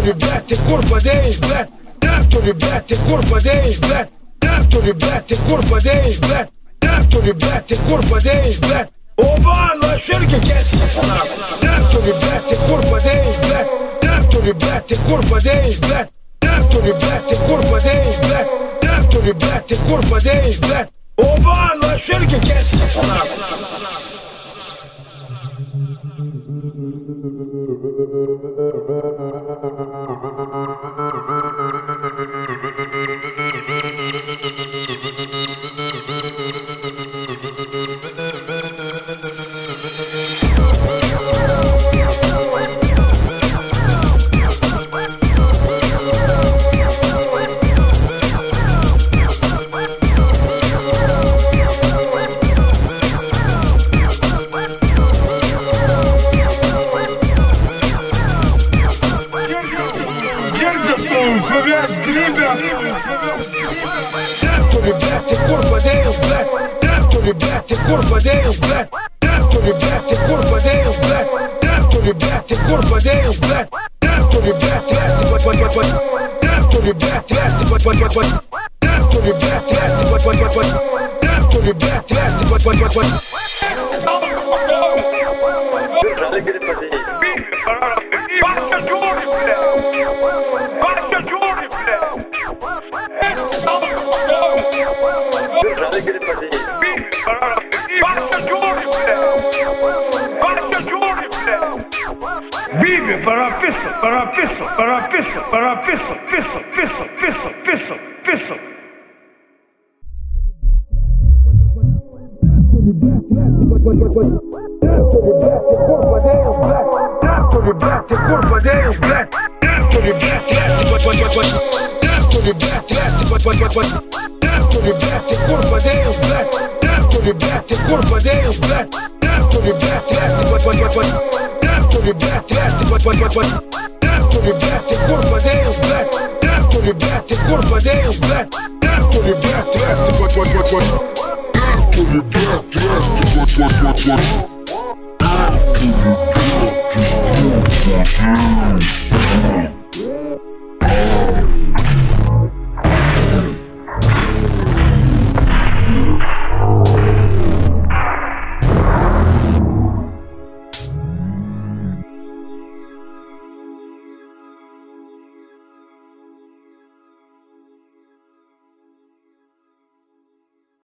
Ribete, curva dei, black. Ribete, curva dei, black. Ribete, curva dei, black. Ribete, curva dei, black. Oba, lasciare che si fa. Ribete, curva dei, black. Ribete, curva dei, black. Ribete, curva dei, black. Ribete, curva dei, black. Oba, lasciare che si fa. Ribete, curva dei, black. Ribete, curva dei, black. Ribete, curva dei, black. Ribete, curva dei, black. Ribete, vive para a pista, para a pista, para a pista, para a pista, pista, pista, pista, pista, pista. Ribete, curva dei, black. Ribete, curva dei, black. Ribete, curva dei, black. Ribete, curva dei, black. Ribete, curva dei, black. Ribete,